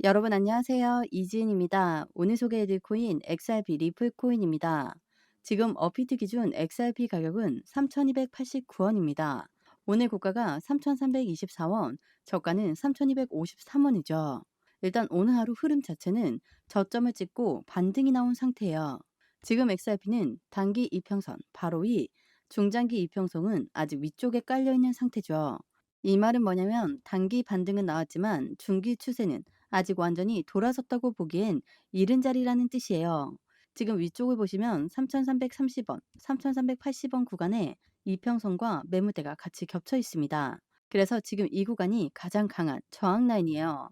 여러분 안녕하세요. 이지은입니다. 오늘 소개해드릴 코인 XRP 리플 코인입니다. 지금 업비트 기준 XRP 가격은 3,289원입니다. 오늘 고가가 3,324원, 저가는 3,253원이죠. 일단 오늘 하루 흐름 자체는 저점을 찍고 반등이 나온 상태예요. 지금 XRP는 단기 이평선 바로 위, 중장기 이평선은 아직 위쪽에 깔려있는 상태죠. 이 말은 뭐냐면 단기 반등은 나왔지만 중기 추세는 아직 완전히 돌아섰다고 보기엔 이른 자리라는 뜻이에요. 지금 위쪽을 보시면 3,330원, 3,380원 구간에 이평선과 매물대가 같이 겹쳐 있습니다. 그래서 지금 이 구간이 가장 강한 저항 라인이에요.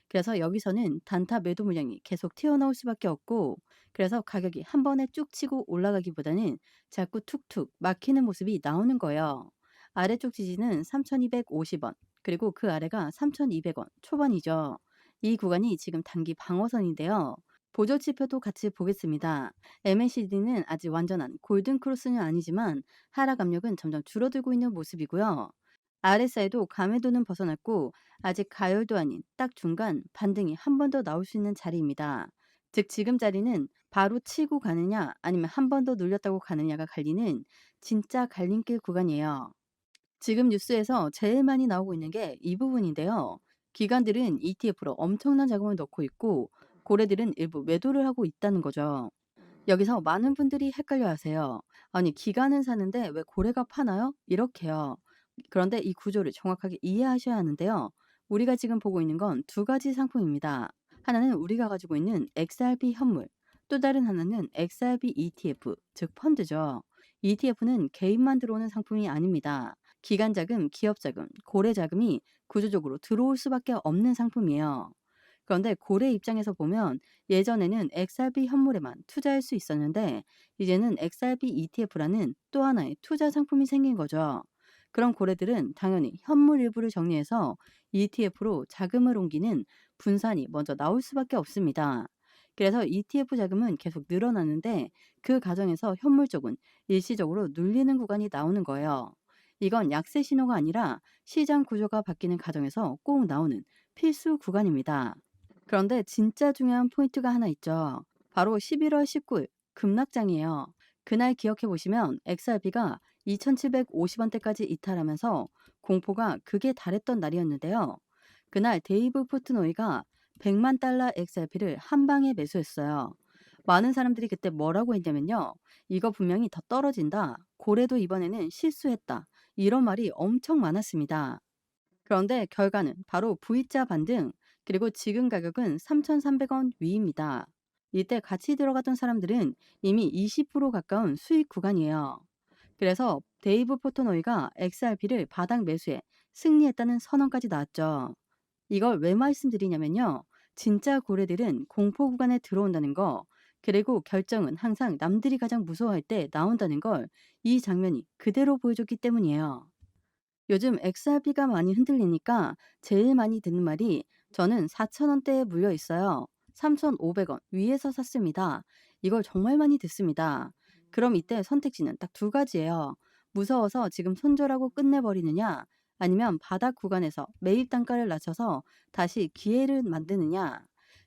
그래서 여기서는 단타 매도 물량이 계속 튀어나올 수밖에 없고, 그래서 가격이 한 번에 쭉 치고 올라가기보다는 자꾸 툭툭 막히는 모습이 나오는 거예요. 아래쪽 지지는 3,250원, 그리고 그 아래가 3,200원 초반이죠. 이 구간이 지금 단기 방어선인데요. 보조지표도 같이 보겠습니다. MACD는 아직 완전한 골든 크로스는 아니지만 하락 압력은 점점 줄어들고 있는 모습이고요. RSI도 감해도는 벗어났고 아직 가열도 아닌 딱 중간 반등이 한 번 더 나올 수 있는 자리입니다. 즉 지금 자리는 바로 치고 가느냐 아니면 한 번 더 눌렸다고 가느냐가 갈리는 진짜 갈림길 구간이에요. 지금 뉴스에서 제일 많이 나오고 있는 게 이 부분인데요. 기관들은 ETF로 엄청난 자금을 넣고 있고 고래들은 일부 매도를 하고 있다는 거죠. 여기서 많은 분들이 헷갈려 하세요. 아니, 기관은 사는데 왜 고래가 파나요? 이렇게요. 그런데 이 구조를 정확하게 이해하셔야 하는데요. 우리가 지금 보고 있는 건 두 가지 상품입니다. 하나는 우리가 가지고 있는 XRP 현물, 또 다른 하나는 XRP ETF, 즉 펀드죠. ETF는 개인만 들어오는 상품이 아닙니다. 기관 자금, 기업 자금, 고래 자금이 구조적으로 들어올 수밖에 없는 상품이에요. 그런데 고래 입장에서 보면 예전에는 XRP 현물에만 투자할 수 있었는데 이제는 XRP ETF라는 또 하나의 투자 상품이 생긴 거죠. 그런 고래들은 당연히 현물 일부를 정리해서 ETF로 자금을 옮기는 분산이 먼저 나올 수밖에 없습니다. 그래서 ETF 자금은 계속 늘어나는데 그 과정에서 현물 쪽은 일시적으로 눌리는 구간이 나오는 거예요. 이건 약세 신호가 아니라 시장 구조가 바뀌는 과정에서 꼭 나오는 필수 구간입니다. 그런데 진짜 중요한 포인트가 하나 있죠. 바로 11월 19일 급락장이에요. 그날 기억해 보시면 XRP가 2,750원대까지 이탈하면서 공포가 극에 달했던 날이었는데요. 그날 데이브 포트노이가 100만 달러 XRP를 한 방에 매수했어요. 많은 사람들이 그때 뭐라고 했냐면요. 이거 분명히 더 떨어진다. 고래도 이번에는 실수했다. 이런 말이 엄청 많았습니다. 그런데 결과는 바로 V자 반등, 그리고 지금 가격은 3,300원 위입니다. 이때 같이 들어갔던 사람들은 이미 20% 가까운 수익 구간이에요. 그래서 데이브 포토노이가 XRP를 바닥 매수해 승리했다는 선언까지 나왔죠. 이걸 왜 말씀드리냐면요. 진짜 고래들은 공포 구간에 들어온다는 거, 그리고 결정은 항상 남들이 가장 무서워할 때 나온다는 걸 이 장면이 그대로 보여줬기 때문이에요. 요즘 XRP가 많이 흔들리니까 제일 많이 듣는 말이 저는 4,000원대에 물려 있어요. 3,500원 위에서 샀습니다. 이걸 정말 많이 듣습니다. 그럼 이때 선택지는 딱 두 가지예요. 무서워서 지금 손절하고 끝내버리느냐, 아니면 바닥 구간에서 매입 단가를 낮춰서 다시 기회를 만드느냐.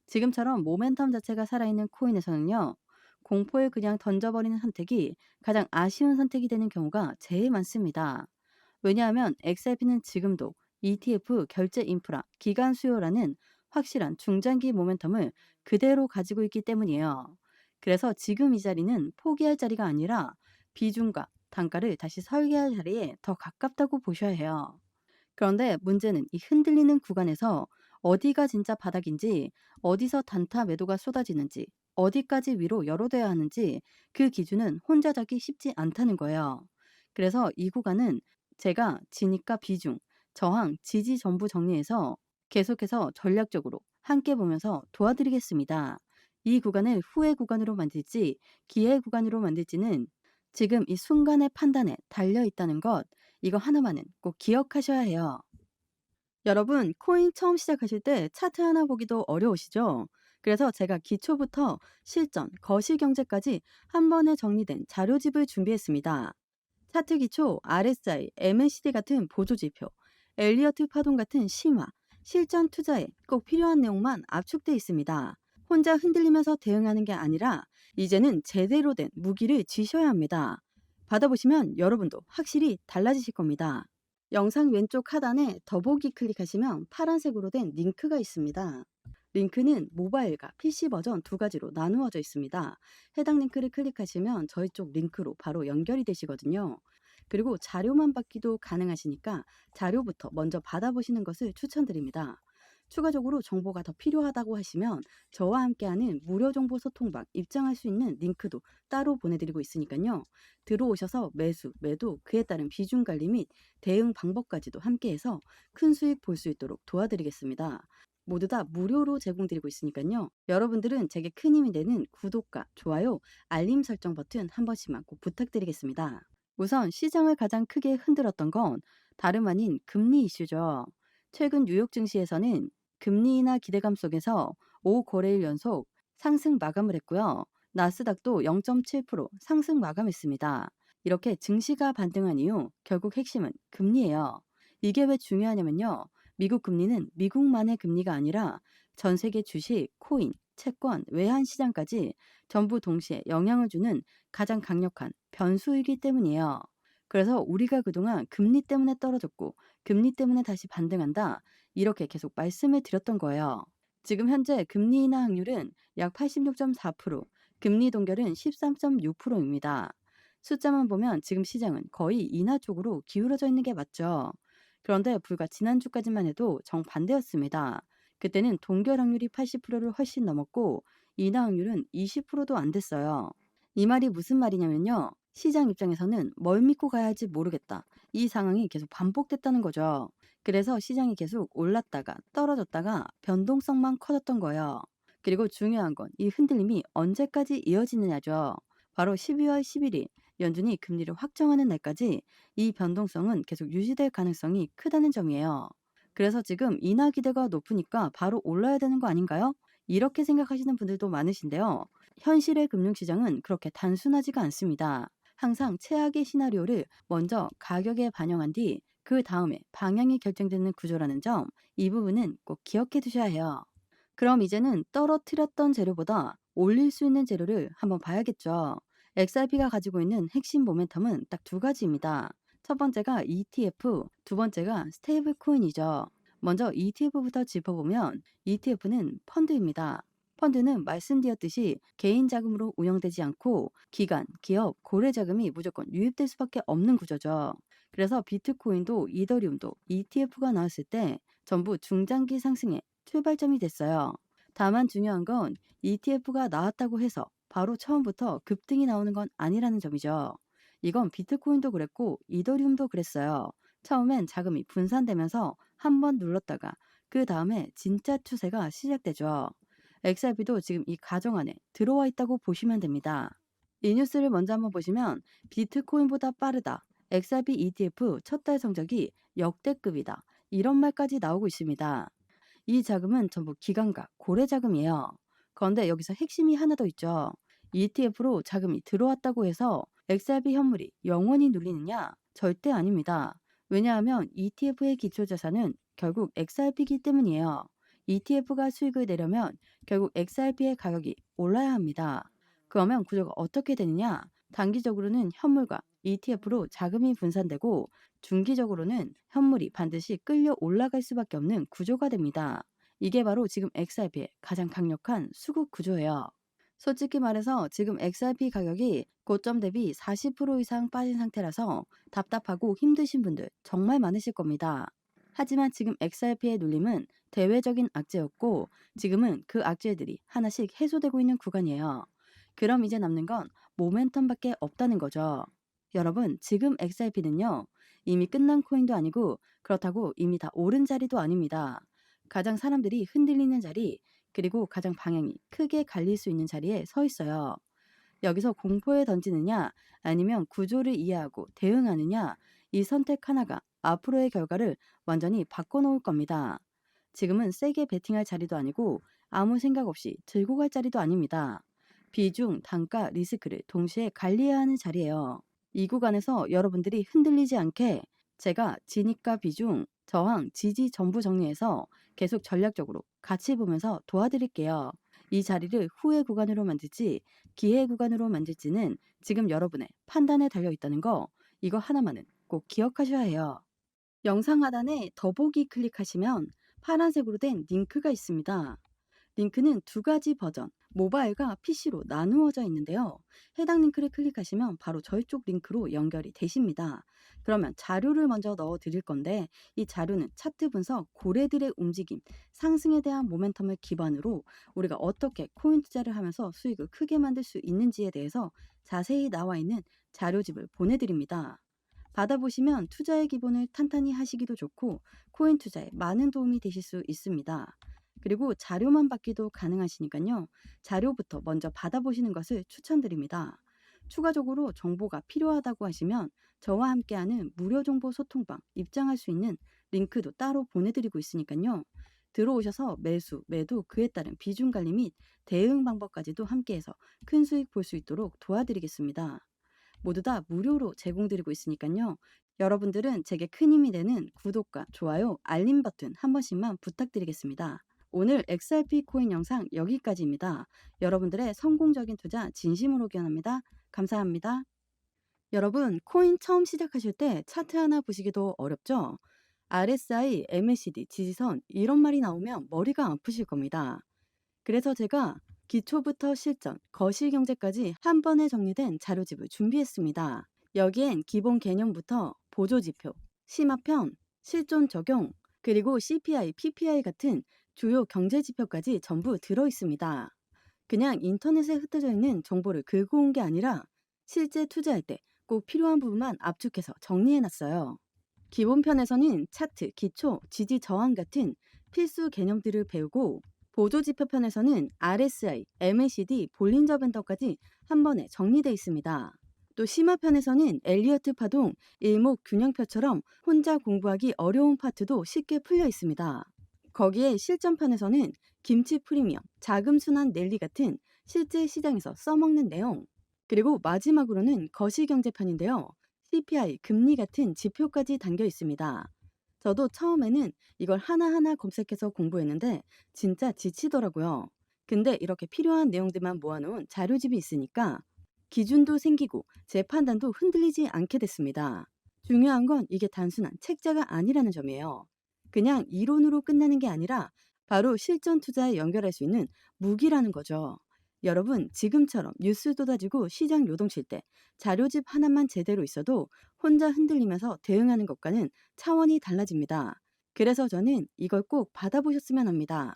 지금처럼 모멘텀 자체가 살아있는 코인에서는요, 공포에 그냥 던져버리는 선택이 가장 아쉬운 선택이 되는 경우가 제일 많습니다. 왜냐하면 XRP는 지금도 ETF 결제 인프라, 기간 수요라는 확실한 중장기 모멘텀을 그대로 가지고 있기 때문이에요. 그래서 지금 이 자리는 포기할 자리가 아니라 비중과 단가를 다시 설계할 자리에 더 가깝다고 보셔야 해요. 그런데 문제는 이 흔들리는 구간에서 어디가 진짜 바닥인지, 어디서 단타 매도가 쏟아지는지, 어디까지 위로 열어둬야 하는지 그 기준은 혼자 잡기 쉽지 않다는 거예요. 그래서 이 구간은 제가 진입과 비중, 저항, 지지 전부 정리해서 계속해서 전략적으로 함께 보면서 도와드리겠습니다. 이 구간을 후회 구간으로 만들지 기회 구간으로 만들지는 지금 이 순간의 판단에 달려 있다는 것, 이거 하나만은 꼭 기억하셔야 해요. 여러분, 코인 처음 시작하실 때 차트 하나 보기도 어려우시죠? 그래서 제가 기초부터 실전, 거시경제까지 한 번에 정리된 자료집을 준비했습니다. 차트 기초, RSI, MACD 같은 보조지표, 엘리어트 파동 같은 신화, 실전 투자에 꼭 필요한 내용만 압축돼 있습니다. 혼자 흔들리면서 대응하는 게 아니라 이제는 제대로 된 무기를 쥐셔야 합니다. 받아보시면 여러분도 확실히 달라지실 겁니다. 영상 왼쪽 하단에 더보기 클릭하시면 파란색으로 된 링크가 있습니다. 링크는 모바일과 PC 버전 두 가지로 나누어져 있습니다. 해당 링크를 클릭하시면 저희 쪽 링크로 바로 연결이 되시거든요. 그리고 자료만 받기도 가능하시니까 자료부터 먼저 받아보시는 것을 추천드립니다. 추가적으로 정보가 더 필요하다고 하시면 저와 함께하는 무료 정보 소통방 입장할 수 있는 링크도 따로 보내드리고 있으니까요. 들어오셔서 매수, 매도, 그에 따른 비중 관리 및 대응 방법까지도 함께해서 큰 수익 볼 수 있도록 도와드리겠습니다. 모두 다 무료로 제공드리고 있으니까요. 여러분들은 제게 큰 힘이 되는 구독과 좋아요, 알림 설정 버튼 한 번씩만 꼭 부탁드리겠습니다. 우선 시장을 가장 크게 흔들었던 건 다름 아닌 금리 이슈죠. 최근 뉴욕 증시에서는 금리 인하 기대감 속에서 5거래일 연속 상승 마감을 했고요. 나스닥도 0.7% 상승 마감했습니다. 이렇게 증시가 반등한 이유 결국 핵심은 금리예요. 이게 왜 중요하냐면요. 미국 금리는 미국만의 금리가 아니라 전 세계 주식, 코인, 채권, 외환 시장까지 전부 동시에 영향을 주는 가장 강력한 변수이기 때문이에요. 그래서 우리가 그동안 금리 때문에 떨어졌고 금리 때문에 다시 반등한다. 이렇게 계속 말씀을 드렸던 거예요. 지금 현재 금리 인하 확률은 약 86.4%, 금리 동결은 13.6%입니다. 숫자만 보면 지금 시장은 거의 인하 쪽으로 기울어져 있는 게 맞죠. 그런데 불과 지난주까지만 해도 정반대였습니다. 그때는 동결 확률이 80%를 훨씬 넘었고 인하 확률은 20%도 안 됐어요. 이 말이 무슨 말이냐면요. 시장 입장에서는 뭘 믿고 가야 할지 모르겠다. 이 상황이 계속 반복됐다는 거죠. 그래서 시장이 계속 올랐다가 떨어졌다가 변동성만 커졌던 거예요. 그리고 중요한 건 이 흔들림이 언제까지 이어지느냐죠. 바로 12월 11일 연준이 금리를 확정하는 날까지 이 변동성은 계속 유지될 가능성이 크다는 점이에요. 그래서 지금 인하 기대가 높으니까 바로 올라야 되는 거 아닌가요? 이렇게 생각하시는 분들도 많으신데요. 현실의 금융시장은 그렇게 단순하지가 않습니다. 항상 최악의 시나리오를 먼저 가격에 반영한 뒤 그 다음에 방향이 결정되는 구조라는 점, 이 부분은 꼭 기억해 두셔야 해요. 그럼 이제는 떨어뜨렸던 재료보다 올릴 수 있는 재료를 한번 봐야겠죠. XRP가 가지고 있는 핵심 모멘텀은 딱 두 가지입니다. 첫 번째가 ETF, 두 번째가 스테이블 코인이죠. 먼저 ETF부터 짚어보면 ETF는 펀드입니다. 펀드는 말씀드렸듯이 개인 자금으로 운영되지 않고 기관, 기업, 고래 자금이 무조건 유입될 수밖에 없는 구조죠. 그래서 비트코인도 이더리움도 ETF가 나왔을 때 전부 중장기 상승에 출발점이 됐어요. 다만 중요한 건 ETF가 나왔다고 해서 바로 처음부터 급등이 나오는 건 아니라는 점이죠. 이건 비트코인도 그랬고 이더리움도 그랬어요. 처음엔 자금이 분산되면서 한 번 눌렀다가 그 다음에 진짜 추세가 시작되죠. XRP도 지금 이 과정 안에 들어와 있다고 보시면 됩니다. 이 뉴스를 먼저 한번 보시면 비트코인보다 빠르다. XRP ETF 첫 달 성적이 역대급이다. 이런 말까지 나오고 있습니다. 이 자금은 전부 기관과 고래 자금이에요. 그런데 여기서 핵심이 하나 더 있죠. ETF로 자금이 들어왔다고 해서 XRP 현물이 영원히 눌리느냐? 절대 아닙니다. 왜냐하면 ETF의 기초자산은 결국 XRP이기 때문이에요. ETF가 수익을 내려면 결국 XRP의 가격이 올라야 합니다. 그러면 구조가 어떻게 되느냐? 단기적으로는 현물과 ETF로 자금이 분산되고 중기적으로는 현물이 반드시 끌려 올라갈 수밖에 없는 구조가 됩니다. 이게 바로 지금 XRP의 가장 강력한 수급 구조예요. 솔직히 말해서 지금 XRP 가격이 고점 대비 40% 이상 빠진 상태라서 답답하고 힘드신 분들 정말 많으실 겁니다. 하지만 지금 XRP의 눌림은 대외적인 악재였고 지금은 그 악재들이 하나씩 해소되고 있는 구간이에요. 그럼 이제 남는 건 모멘텀밖에 없다는 거죠. 여러분, 지금 XRP는요, 이미 끝난 코인도 아니고 그렇다고 이미 다 오른 자리도 아닙니다. 가장 사람들이 흔들리는 자리, 그리고 가장 방향이 크게 갈릴 수 있는 자리에 서 있어요. 여기서 공포에 던지느냐, 아니면 구조를 이해하고 대응하느냐, 이 선택 하나가 앞으로의 결과를 완전히 바꿔놓을 겁니다. 지금은 세게 베팅할 자리도 아니고 아무 생각 없이 들고 갈 자리도 아닙니다. 비중, 단가, 리스크를 동시에 관리해야 하는 자리예요. 이 구간에서 여러분들이 흔들리지 않게 제가 진입과 비중, 저항, 지지 전부 정리해서 계속 전략적으로 같이 보면서 도와드릴게요. 이 자리를 후회 구간으로 만들지 기회 구간으로 만들지는 지금 여러분의 판단에 달려 있다는 거, 이거 하나만은 꼭 기억하셔야 해요. 영상 하단에 더보기 클릭하시면 파란색으로 된 링크가 있습니다. 링크는 두 가지 버전, 모바일과 PC로 나누어져 있는데요. 해당 링크를 클릭하시면 바로 저희 쪽 링크로 연결이 되십니다. 그러면 자료를 먼저 넣어 드릴 건데, 이 자료는 차트 분석, 고래들의 움직임, 상승에 대한 모멘텀을 기반으로 우리가 어떻게 코인 투자를 하면서 수익을 크게 만들 수 있는지에 대해서 자세히 나와 있는 자료집을 보내드립니다. 받아보시면 투자의 기본을 탄탄히 하시기도 좋고 코인 투자에 많은 도움이 되실 수 있습니다. 그리고 자료만 받기도 가능하시니까요. 자료부터 먼저 받아보시는 것을 추천드립니다. 추가적으로 정보가 필요하다고 하시면 저와 함께하는 무료 정보 소통방 입장할 수 있는 링크도 따로 보내드리고 있으니까요. 들어오셔서 매수, 매도, 그에 따른 비중 관리 및 대응 방법까지도 함께해서 큰 수익 볼 수 있도록 도와드리겠습니다. 모두 다 무료로 제공드리고 있으니까요. 여러분들은 제게 큰 힘이 되는 구독과 좋아요, 알림 버튼 한 번씩만 부탁드리겠습니다. 오늘 XRP 코인 영상 여기까지입니다. 여러분들의 성공적인 투자 진심으로 기원합니다. 감사합니다. 여러분, 코인 처음 시작하실 때 차트 하나 보시기도 어렵죠? RSI, MACD, 지지선 이런 말이 나오면 머리가 아프실 겁니다. 그래서 제가 기초부터 실전, 거시경제까지 한 번에 정리된 자료집을 준비했습니다. 여기엔 기본 개념부터 보조지표, 심화편, 실존 적용, 그리고 CPI, PPI 같은 주요 경제지표까지 전부 들어있습니다. 그냥 인터넷에 흩어져 있는 정보를 긁어 온 게 아니라 실제 투자할 때 꼭 필요한 부분만 압축해서 정리해놨어요. 기본편에서는 차트, 기초, 지지 저항 같은 필수 개념들을 배우고 보조지표편에서는 RSI, MACD, 볼린저 밴더까지 한 번에 정리되어 있습니다. 또 심화편에서는 엘리어트 파동, 일목균형표처럼 혼자 공부하기 어려운 파트도 쉽게 풀려 있습니다. 거기에 실전편에서는 김치 프리미엄, 자금 순환 랠리 같은 실제 시장에서 써먹는 내용, 그리고 마지막으로는 거시경제편인데요. CPI, 금리 같은 지표까지 담겨 있습니다. 저도 처음에는 이걸 하나하나 검색해서 공부했는데 진짜 지치더라고요. 근데 이렇게 필요한 내용들만 모아놓은 자료집이 있으니까 기준도 생기고 제 판단도 흔들리지 않게 됐습니다. 중요한 건 이게 단순한 책자가 아니라는 점이에요. 그냥 이론으로 끝나는 게 아니라 바로 실전 투자에 연결할 수 있는 무기라는 거죠. 여러분, 지금처럼 뉴스 쏟아지고 시장 요동칠 때 자료집 하나만 제대로 있어도 혼자 흔들리면서 대응하는 것과는 차원이 달라집니다. 그래서 저는 이걸 꼭 받아보셨으면 합니다.